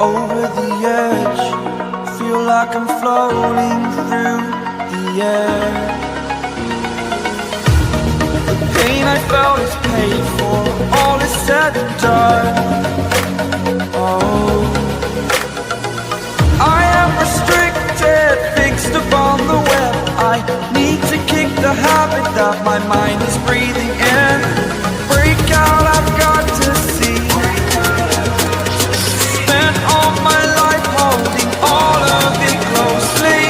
over the edge. Feel like I'm floating through the air. The pain I felt is paid for, all is said and done. Oh, I am restricted, fixed upon the web. I need to kick the habit that my mind is breathing in. Break out, I've got to see. Spent all my life holding all of it closely.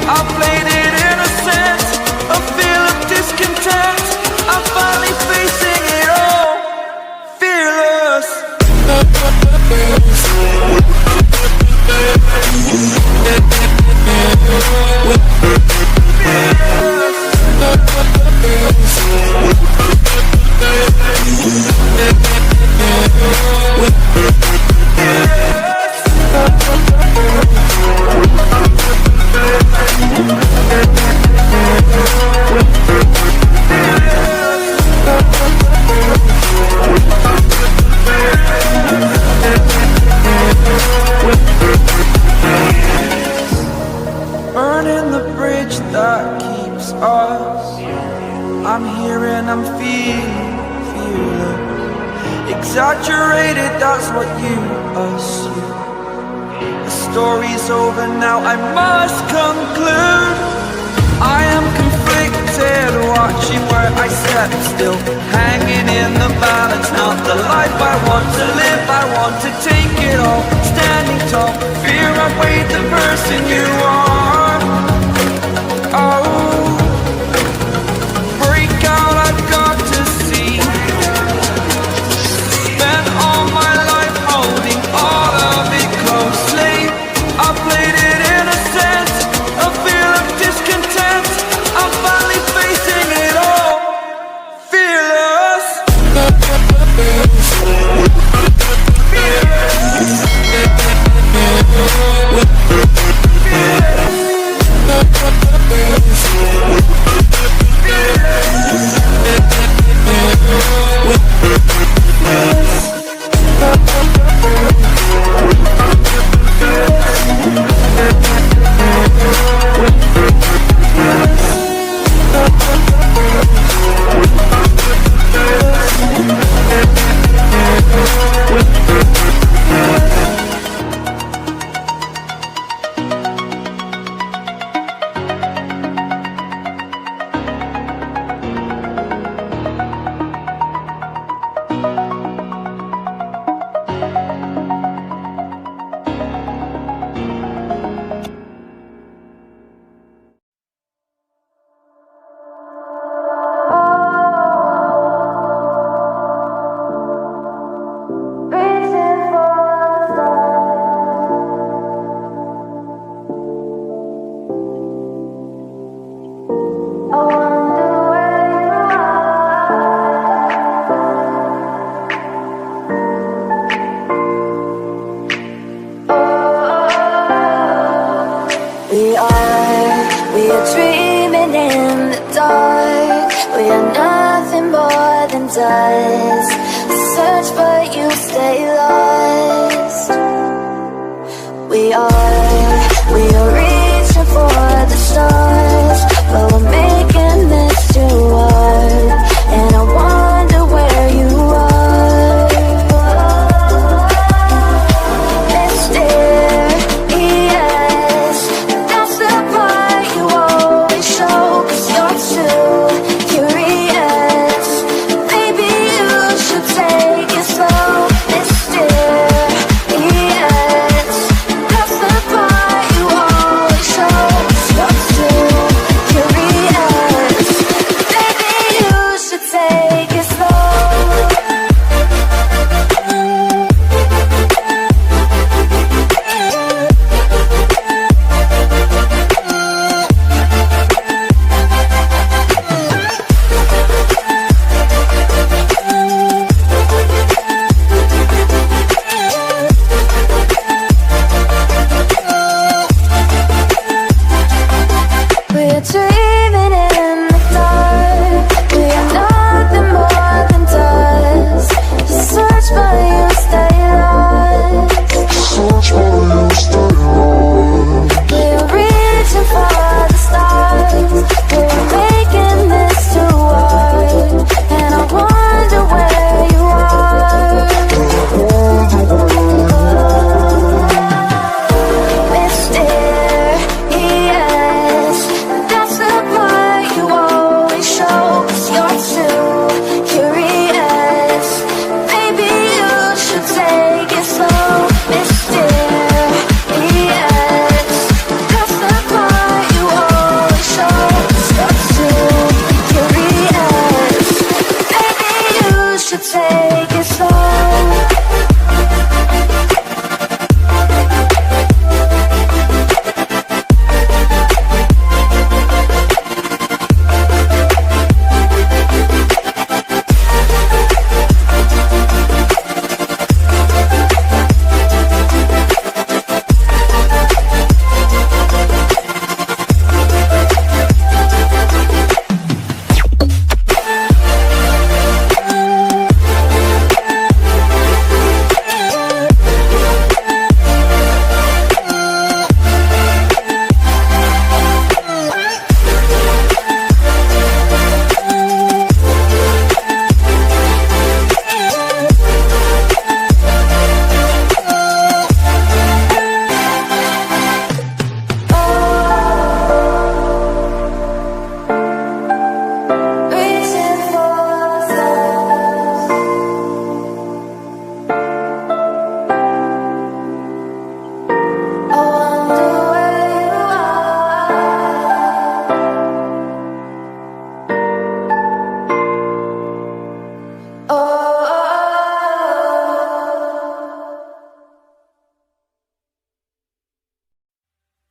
I played it innocent, a feel of discontent. I'm finally facing it all, fearless. Burning the bridge that keeps us. I'm here and I'm feeling exaggerated, that's what you assume. The story's over now, I must conclude. I am conflicted, watching where I step still, hanging in the balance. Not the life I want to live, I want to take it all. Standing tall, fear I've weighed the person you are. Oh, break out, I've got to see. Spent all my life holding all of it closely. I played it innocent, a feel of discontent. I'm finally facing it all, fearless. We are dreaming in the dark. We are nothing more than dust.